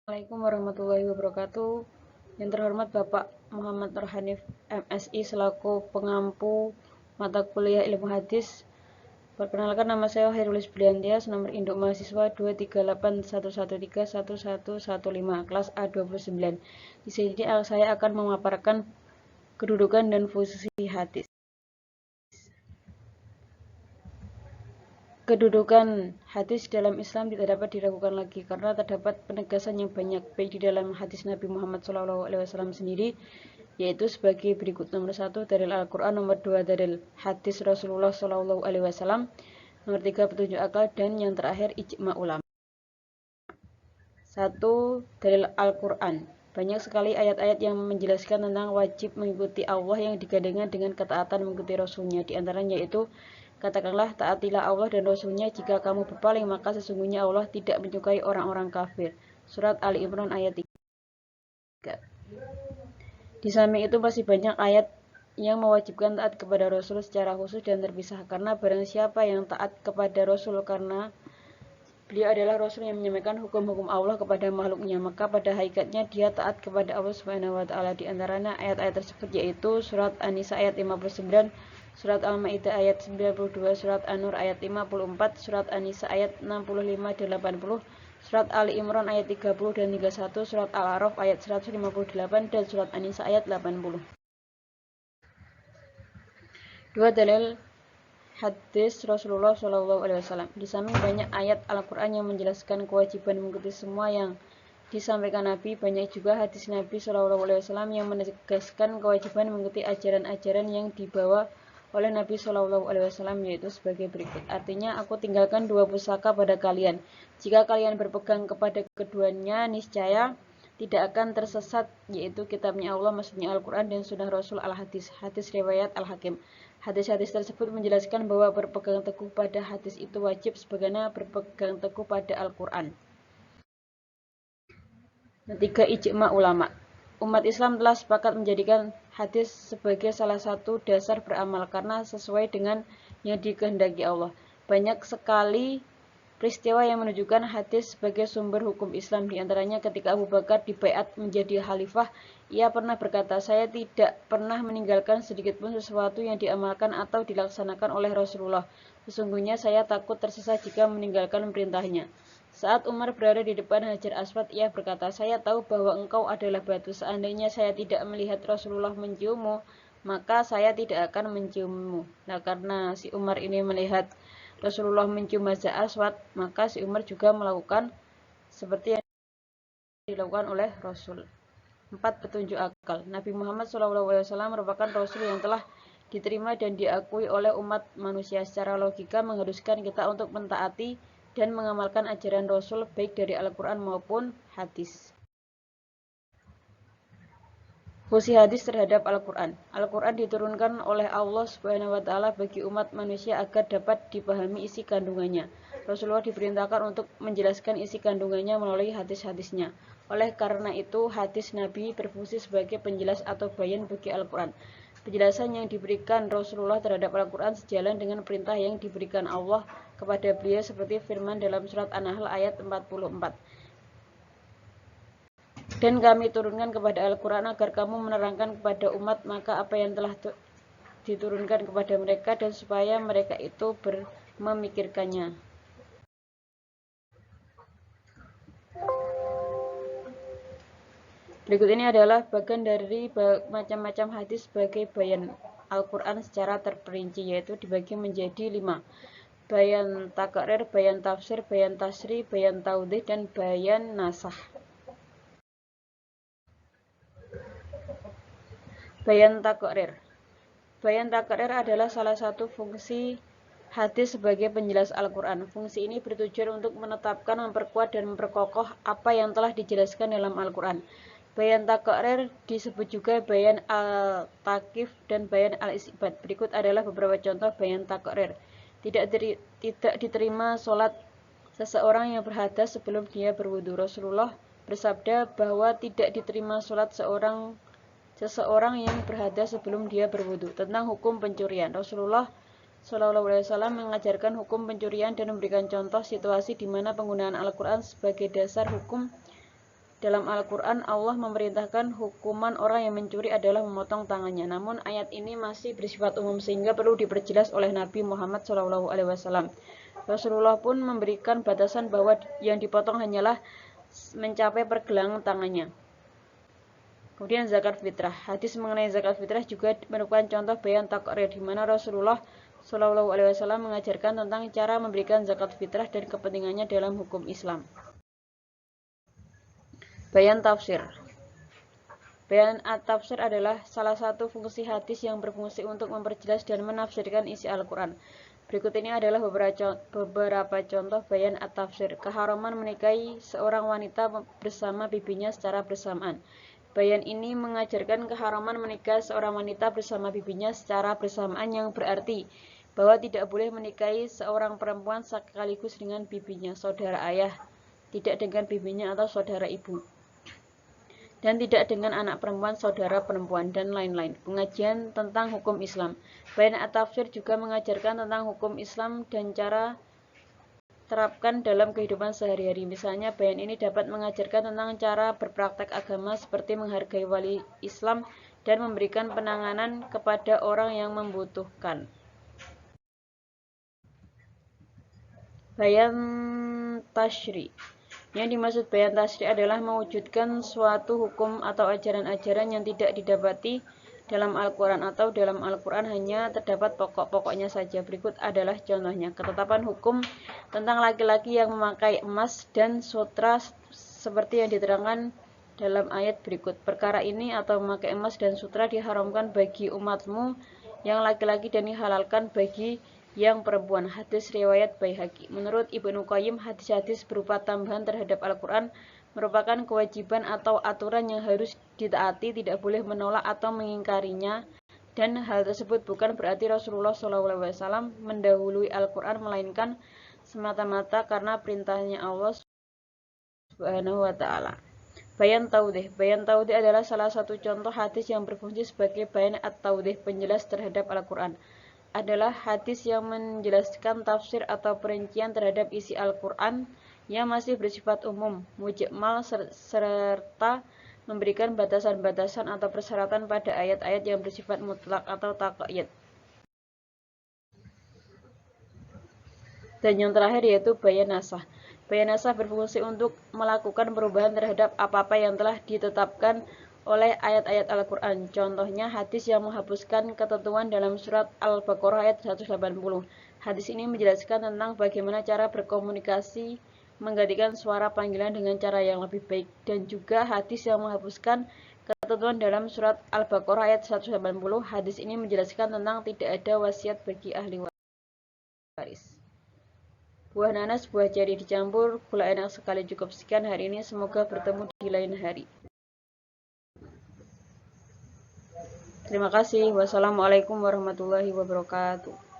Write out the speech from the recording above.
Assalamualaikum warahmatullahi wabarakatuh. Yang terhormat Bapak Muhammad Nur Hanif MSI selaku pengampu mata kuliah ilmu hadis. Perkenalkan, nama saya Hairulis Briantias, nomor induk mahasiswa 23811131115, kelas A29. Di sini saya akan memaparkan kedudukan dan fungsi hadis. Kedudukan hadis dalam Islam tidak dapat diragukan lagi karena terdapat penegasan yang banyak baik di dalam hadis Nabi Muhammad SAW sendiri, yaitu sebagai berikut: nomor 1 dari Al-Quran, nomor 2 dari hadis Rasulullah SAW, nomor 3 petunjuk akal, dan yang terakhir ijma ulama. 1. Dalil Al-Quran. Banyak sekali ayat-ayat yang menjelaskan tentang wajib mengikuti Allah yang digandengkan dengan ketaatan mengikuti Rasulnya. Di antaranya yaitu, katakanlah, taatilah Allah dan Rasulnya, jika kamu berpaling maka sesungguhnya Allah tidak menyukai orang-orang kafir. Surat Ali Imran ayat 3. Di samping itu masih banyak ayat yang mewajibkan taat kepada Rasul secara khusus dan terpisah, karena barang siapa yang taat kepada Rasul karena beliau adalah Rasul yang menyampaikan hukum-hukum Allah kepada makhluknya, maka pada hakikatnya dia taat kepada Allah Subhanahu wa taala. Di antaranya ayat-ayat tersebut yaitu surat An-Nisa ayat 59, surat Al-Maidah ayat 92, surat An-Nur ayat 54, surat An-Nisa ayat 65 dan 80, surat Ali Imran ayat 30 dan 31, surat Al-A'raf ayat 158, dan surat An-Nisa ayat 80. 2. Dalil hadis Rasulullah SAW. Di samping banyak ayat Al-Quran yang menjelaskan kewajiban mengikuti semua yang disampaikan Nabi, banyak juga hadis Nabi SAW yang menegaskan kewajiban mengikuti ajaran-ajaran yang dibawa oleh Nabi SAW, yaitu sebagai berikut. Artinya, aku tinggalkan dua pusaka pada kalian. Jika kalian berpegang kepada keduanya, niscaya tidak akan tersesat, yaitu kitabnya Allah, maksudnya Al-Quran, dan sunnah Rasul al-Hadis. Hadis riwayat Al-Hakim. Hadis-hadis tersebut menjelaskan bahwa berpegang teguh pada hadis itu wajib sebagaimana berpegang teguh pada Al-Quran. Ketiga, ijma ulama. Umat Islam telah sepakat menjadikan hadis sebagai salah satu dasar beramal karena sesuai dengan yang dikehendaki Allah. Banyak sekali peristiwa yang menunjukkan hadis sebagai sumber hukum Islam. Di antaranya ketika Abu Bakar dibaiat menjadi khalifah, ia pernah berkata, "Saya tidak pernah meninggalkan sedikitpun sesuatu yang diamalkan atau dilaksanakan oleh Rasulullah. Sesungguhnya saya takut tersesat jika meninggalkan perintahnya." Saat Umar berada di depan Hajar Aswad, ia berkata, "Saya tahu bahwa engkau adalah batu. Seandainya saya tidak melihat Rasulullah menciummu, maka saya tidak akan menciummu." Nah, karena si Umar ini melihat Rasulullah mencium Hajar Aswad, maka si Umar juga melakukan seperti yang dilakukan oleh Rasul. 4. Petunjuk akal. Nabi Muhammad SAW merupakan Rasul yang telah diterima dan diakui oleh umat manusia. Secara logika mengharuskan kita untuk mentaati dan mengamalkan ajaran Rasul baik dari Al-Quran maupun hadis. Fungsi hadis terhadap Al-Quran. Al-Quran diturunkan oleh Allah Subhanahu wa taala bagi umat manusia agar dapat dipahami isi kandungannya. Rasulullah diperintahkan untuk menjelaskan isi kandungannya melalui hadis-hadisnya. Oleh karena itu, hadis Nabi berfungsi sebagai penjelas atau bayan bagi Al-Quran. Penjelasan yang diberikan Rasulullah terhadap Al-Quran sejalan dengan perintah yang diberikan Allah kepada beliau seperti firman dalam surat An-Nahl ayat 44. Dan kami turunkan kepada Al-Quran agar kamu menerangkan kepada umat maka apa yang telah diturunkan kepada mereka dan supaya mereka itu memikirkannya. Berikut ini adalah bagian dari macam-macam hadis sebagai bayan Al-Quran secara terperinci, yaitu dibagi menjadi 5. Bayan takrir, bayan tafsir, bayan tasri, bayan taudih, dan bayan nasah. Bayan takrir. Bayan takrir adalah salah satu fungsi hadis sebagai penjelas Al-Quran. Fungsi ini bertujuan untuk menetapkan, memperkuat, dan memperkokoh apa yang telah dijelaskan dalam Al-Quran. Bayan takrir disebut juga bayan al-takif dan bayan al-isbat. Berikut adalah beberapa contoh bayan takrir. Tidak diterima sholat seseorang yang berhadas sebelum dia berwudu. Rasulullah bersabda bahwa tidak diterima sholat seseorang yang berhadas sebelum dia berwudu. Tentang hukum pencurian, Rasulullah SAW mengajarkan hukum pencurian dan memberikan contoh situasi di mana penggunaan Al-Quran sebagai dasar hukum Dalam Al-Quran, Allah memerintahkan hukuman orang yang mencuri adalah memotong tangannya. Namun ayat ini masih bersifat umum sehingga perlu diperjelas oleh Nabi Muhammad SAW. Rasulullah pun memberikan batasan bahwa yang dipotong hanyalah mencapai pergelangan tangannya. Kemudian zakat fitrah. Hadis mengenai zakat fitrah juga merupakan contoh bayan taqrir di mana Rasulullah SAW mengajarkan tentang cara memberikan zakat fitrah dan kepentingannya dalam hukum Islam. Bayan tafsir. Bayan at-tafsir adalah salah satu fungsi hadis yang berfungsi untuk memperjelas dan menafsirkan isi Al-Quran. Berikut ini adalah beberapa contoh bayan at-tafsir. Keharaman menikahi seorang wanita bersama bibinya secara bersamaan. Bayan ini mengajarkan keharaman menikah seorang wanita bersama bibinya secara bersamaan yang berarti bahwa tidak boleh menikahi seorang perempuan sekaligus dengan bibinya, saudara ayah, tidak dengan bibinya atau saudara ibu, dan tidak dengan anak perempuan, saudara perempuan, dan lain-lain. Pengajian tentang hukum Islam. Bayan at-tafsir juga mengajarkan tentang hukum Islam dan cara terapkan dalam kehidupan sehari-hari. Misalnya, bayan ini dapat mengajarkan tentang cara berpraktek agama seperti menghargai wali Islam dan memberikan penanganan kepada orang yang membutuhkan. Bayan tasyri. Yang dimaksud bayan tasyri adalah mewujudkan suatu hukum atau ajaran-ajaran yang tidak didapati dalam Al-Quran atau dalam Al-Quran hanya terdapat pokok-pokoknya saja. Berikut adalah contohnya. Ketetapan hukum tentang laki-laki yang memakai emas dan sutra seperti yang diterangkan dalam ayat berikut. Perkara ini atau memakai emas dan sutra diharamkan bagi umatmu yang laki-laki dan dihalalkan bagi yang perempuan. Hadis riwayat Baihaqi. Menurut Ibnu Qayyim, hadis-hadis berupa tambahan terhadap Al-Quran merupakan kewajiban atau aturan yang harus ditaati, tidak boleh menolak atau mengingkarinya, dan hal tersebut bukan berarti Rasulullah SAW mendahului Al-Quran, melainkan semata-mata karena perintahnya Allah Subhanahu wa Ta'ala. Bayan taudih. Bayan taudih adalah salah satu contoh hadis yang berfungsi sebagai bayan at-taudih, penjelas terhadap Al-Quran. Adalah hadis yang menjelaskan tafsir atau perincian terhadap isi Al-Quran yang masih bersifat umum, mujmal, serta memberikan batasan-batasan atau persyaratan pada ayat-ayat yang bersifat mutlak atau taqyid. Dan yang terakhir yaitu bayan nasakh. Bayan nasakh berfungsi untuk melakukan perubahan terhadap apa-apa yang telah ditetapkan oleh ayat-ayat Al-Quran. Contohnya hadis yang menghapuskan ketentuan dalam surat Al-Baqarah ayat 180. Hadis ini menjelaskan tentang bagaimana cara berkomunikasi menggantikan suara panggilan dengan cara yang lebih baik, dan juga hadis yang menghapuskan ketentuan dalam surat Al-Baqarah ayat 180. Hadis ini menjelaskan tentang tidak ada wasiat bagi ahli waris. Buah nanas, buah jari dicampur, gula enak sekali. Cukup sekian hari ini, semoga bertemu di lain hari. Terima kasih. Wassalamualaikum warahmatullahi wabarakatuh.